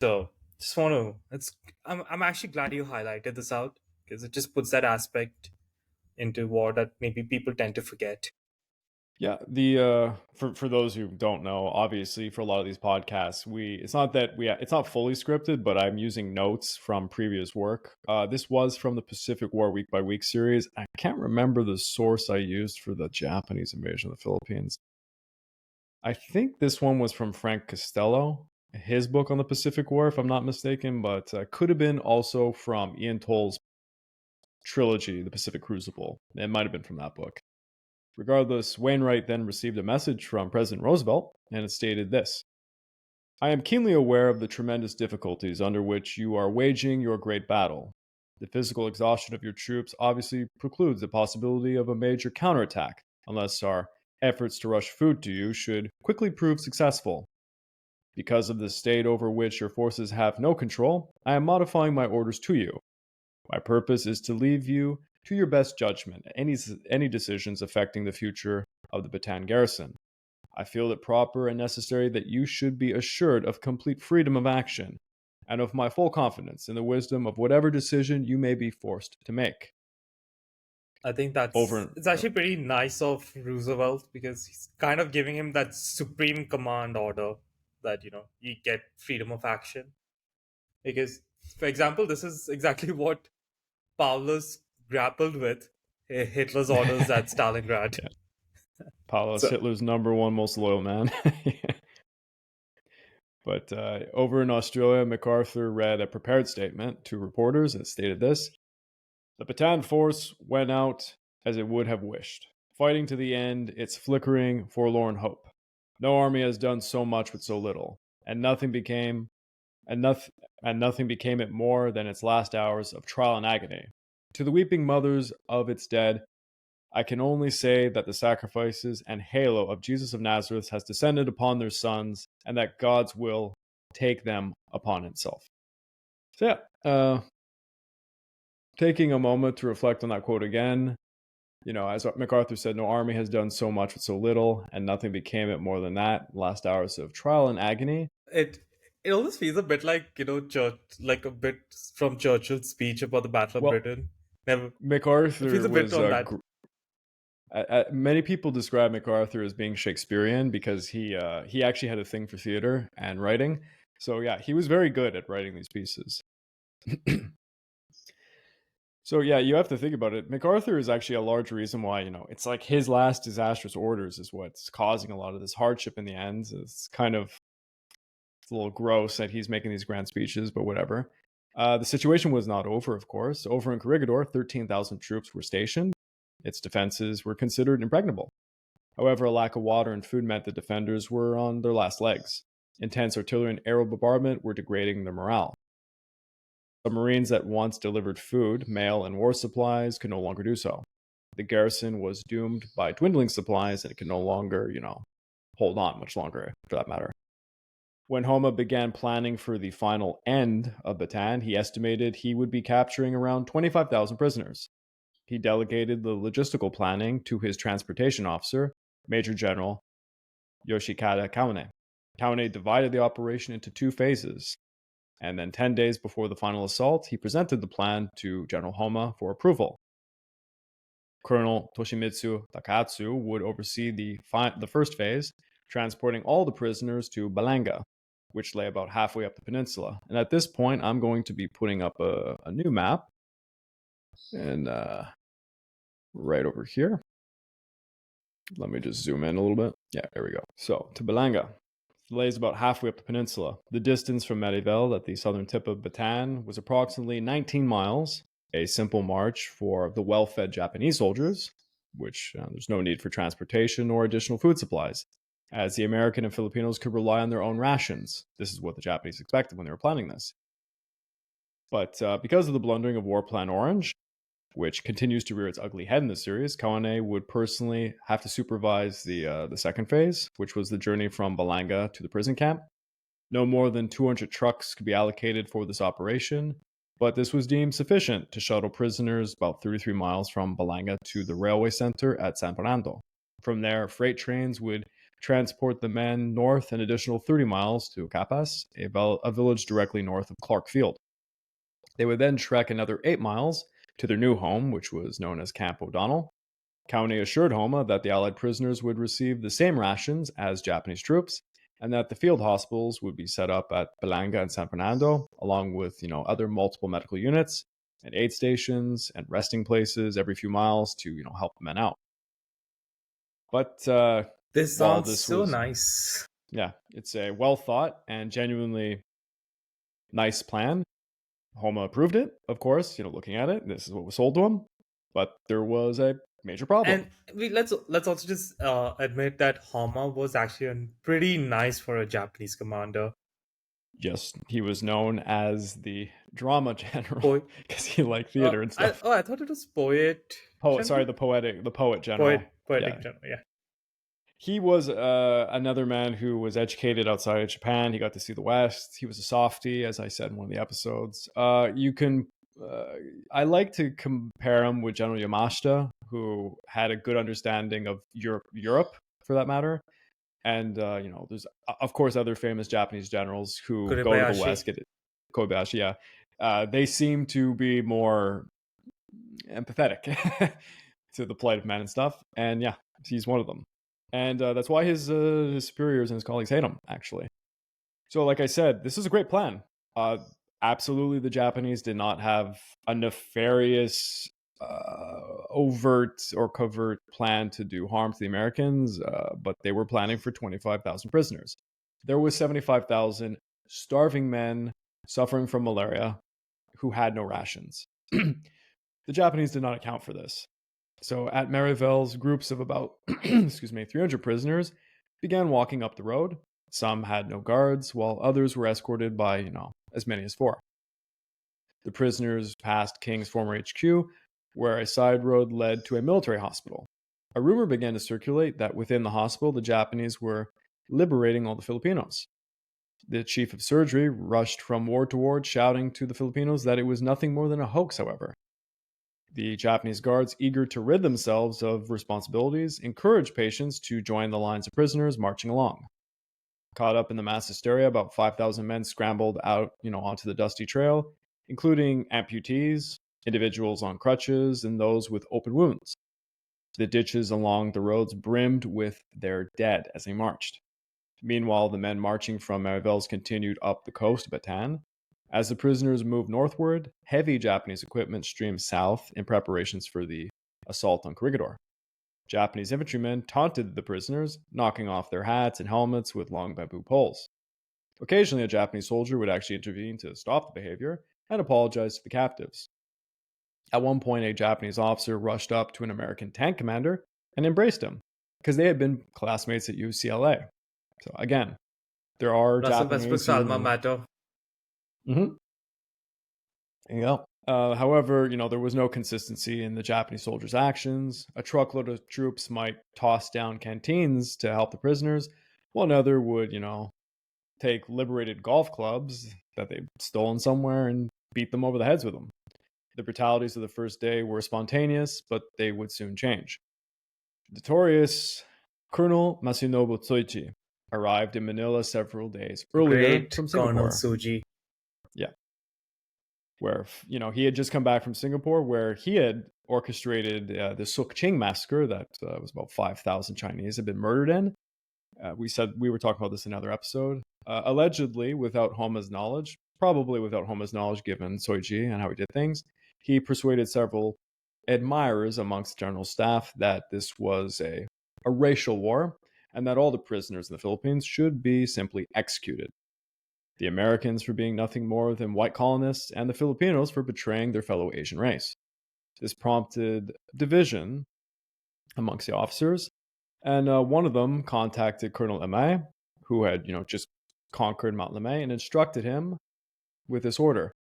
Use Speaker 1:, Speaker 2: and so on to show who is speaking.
Speaker 1: So just want to it's I'm actually glad you highlighted this out because it just puts that aspect into war that maybe people tend to forget.
Speaker 2: Yeah, the for those who don't know, obviously for a lot of these podcasts, we it's not that we it's not fully scripted, but I'm using notes from previous work. This was from the Pacific War Week by Week series. I can't remember the source I used for the Japanese invasion of the Philippines. I think this one was from Frank Costello, his book on the Pacific War, if I'm not mistaken, but could have been also from Ian Toll's trilogy, The Pacific Crucible. It might have been from that book. Regardless, Wainwright then received a message from President Roosevelt, and it stated this: I am keenly aware of the tremendous difficulties under which you are waging your great battle. The physical exhaustion of your troops obviously precludes the possibility of a major counterattack, unless our efforts to rush food to you should quickly prove successful. Because of the state over which your forces have no control, I am modifying my orders to you. My purpose is to leave you to your best judgment any decisions affecting the future of the Bataan garrison. I feel it proper and necessary that you should be assured of complete freedom of action and of my full confidence in the wisdom of whatever decision you may be forced to make.
Speaker 1: I think
Speaker 2: Over.
Speaker 1: it's actually pretty nice of Roosevelt because he's kind of giving him that supreme command order that you get freedom of action. Because, for example, this is exactly what Paulus grappled with Hitler's orders at Stalingrad.
Speaker 2: Yeah, Paulus,
Speaker 1: So
Speaker 2: Hitler's number one most loyal man. But over in Australia, MacArthur read a prepared statement to reporters and stated this: the Bataan force went out as it would have wished, fighting to the end its flickering, forlorn hope. No army has done so much with so little, and nothing became and nothing and nothing became it more than its last hours of trial and agony. To the weeping mothers of its dead, I can only say that the sacrifices and halo of Jesus of Nazareth has descended upon their sons, and that God's will take them upon itself. So yeah, taking a moment to reflect on that quote again. As MacArthur said, no army has done so much with so little, and nothing became it more than that. Last hours of trial and agony.
Speaker 1: it it almost feels a bit like church, like a bit from Churchill's speech about the Battle of
Speaker 2: Well,
Speaker 1: Britain. Never, it feels
Speaker 2: MacArthur
Speaker 1: a bit
Speaker 2: was
Speaker 1: on that.
Speaker 2: many people describe MacArthur as being Shakespearean because he actually had a thing for theater and writing. So yeah, he was very good at writing these pieces. So yeah, you have to think about it. MacArthur is actually a large reason why, it's like his last disastrous orders is what's causing a lot of this hardship in the end. It's a little gross that he's making these grand speeches, but whatever. The situation was not over, of course. Over in Corregidor, 13,000 troops were stationed. Its defenses were considered impregnable. However, a lack of water and food meant the defenders were on their last legs. Intense artillery and aerial bombardment were degrading their morale. Submarines that once delivered food, mail, and war supplies could no longer do so. The garrison was doomed by dwindling supplies, and it could no longer, hold on much longer, for that matter. When Homa began planning for the final end of Bataan, he estimated he would be capturing around 25,000 prisoners. He delegated the logistical planning to his transportation officer, Major General Yoshikata Kawane. Kawane divided the operation into two phases, and then 10 days before the final assault, he presented the plan to General Homa for approval. Colonel Toshimitsu Takatsu would oversee the first phase, transporting all the prisoners to Balanga, which lay about halfway up the peninsula. And at this point, I'm going to be putting up a new map, and right over here. Let me just zoom in a little bit. Yeah, there we go. So, to Balanga. It lays about halfway up the peninsula. The distance from Mariveles at the southern tip of Bataan was approximately 19 miles, a simple march for the well-fed Japanese soldiers, which there's no need for transportation or additional food supplies, as the American and Filipinos could rely on their own rations. This is what the Japanese expected when they were planning this. But because of the blundering of War Plan Orange, which continues to rear its ugly head in the series, Kawane would personally have to supervise the second phase, which was the journey from Balanga to the prison camp. No more than 200 trucks could be allocated for this operation, but this was deemed sufficient to shuttle prisoners about 33 miles from Balanga to the railway center at San Fernando. From there, freight trains would transport the men north an additional 30 miles to Capas, a village directly north of Clark Field. They would then trek another 8 miles to their new home, which was known as Camp O'Donnell. County assured Homa that the Allied prisoners would receive the same rations as Japanese troops, and that the field hospitals would be set up at Balanga and San Fernando, along with other multiple medical units and aid stations and resting places every few miles to help the men out. But
Speaker 1: This
Speaker 2: while
Speaker 1: sounds
Speaker 2: this
Speaker 1: so
Speaker 2: was
Speaker 1: nice.
Speaker 2: it's a well thought and genuinely nice plan. Homa approved it, of course. Looking at it, this is what was sold to him. But there was a major problem.
Speaker 1: And let's also just admit that Hama was actually pretty nice for a Japanese commander.
Speaker 2: Yes, he was known as the drama general
Speaker 1: Poet.
Speaker 2: because he liked theater and stuff.
Speaker 1: I thought it was poet.
Speaker 2: Poet, sorry, the poet general.
Speaker 1: Poetic general. Yeah.
Speaker 2: He was another man who was educated outside of Japan. He got to see the West. He was a softie, as I said in one of the episodes. I like to compare him with General Yamashita, who had a good understanding of Europe for that matter. And there's of course other famous Japanese generals who go to the West. Kobayashi, yeah. They seem to be more empathetic to the plight of men and stuff. And yeah, he's one of them. And that's why his superiors and his colleagues hate him, actually. So, like I said, this is a great plan. Absolutely, the Japanese did not have a nefarious, overt or covert plan to do harm to the Americans, but they were planning for 25,000 prisoners. There was 75,000 starving men suffering from malaria who had no rations. The Japanese did not account for this. So at Mariveles, groups of about 300 prisoners began walking up the road. Some had no guards, while others were escorted by, as many as 4. The prisoners passed King's former HQ, where a side road led to a military hospital. A rumor began to circulate that within the hospital, the Japanese were liberating all the Filipinos. The chief of surgery rushed from ward to ward, shouting to the Filipinos that it was nothing more than a hoax, however. The Japanese guards, eager to rid themselves of responsibilities, encouraged patients to join the lines of prisoners marching along. Caught up in the mass hysteria, about 5,000 men scrambled out, onto the dusty trail, including amputees, individuals on crutches, and those with open wounds. The ditches along the roads brimmed with their dead as they marched. Meanwhile, the men marching from Mariveles continued up the coast to Bataan. As the prisoners moved northward, heavy Japanese equipment streamed south in preparations for the assault on Corregidor. Japanese infantrymen taunted the prisoners, knocking off their hats and helmets with long bamboo poles. Occasionally, a Japanese soldier would actually intervene to stop the behavior and apologize to the captives. At one point, a Japanese officer rushed up to an American tank commander and embraced him because they had been classmates at UCLA. So again, there are
Speaker 1: Russell
Speaker 2: Japanese
Speaker 1: Westbrook's alma mater.
Speaker 2: Mm-hmm. Yeah. However, there was no consistency in the Japanese soldiers' actions. A truckload of troops might toss down canteens to help the prisoners, while another would, take liberated golf clubs that they'd stolen somewhere and beat them over the heads with them. The brutalities of the first day were spontaneous, but they would soon change. Notorious Colonel Masanobu Tsoichi arrived in Manila several days earlier from Singapore.
Speaker 1: Colonel Suji.
Speaker 2: Yeah. Where, he had just come back from Singapore, where he had orchestrated the Sukching massacre that was about 5,000 Chinese had been murdered in. We were talking about this in another episode. Allegedly, without Homa's knowledge, probably without Homa's knowledge given Soichi and how he did things, he persuaded several admirers amongst the general staff that this was a racial war and that all the prisoners in the Philippines should be simply executed. The Americans for being nothing more than white colonists, and the Filipinos for betraying their fellow Asian race. This prompted division amongst the officers, and one of them contacted Colonel Lemay, who had just conquered Mount Lemay, and instructed him with this order: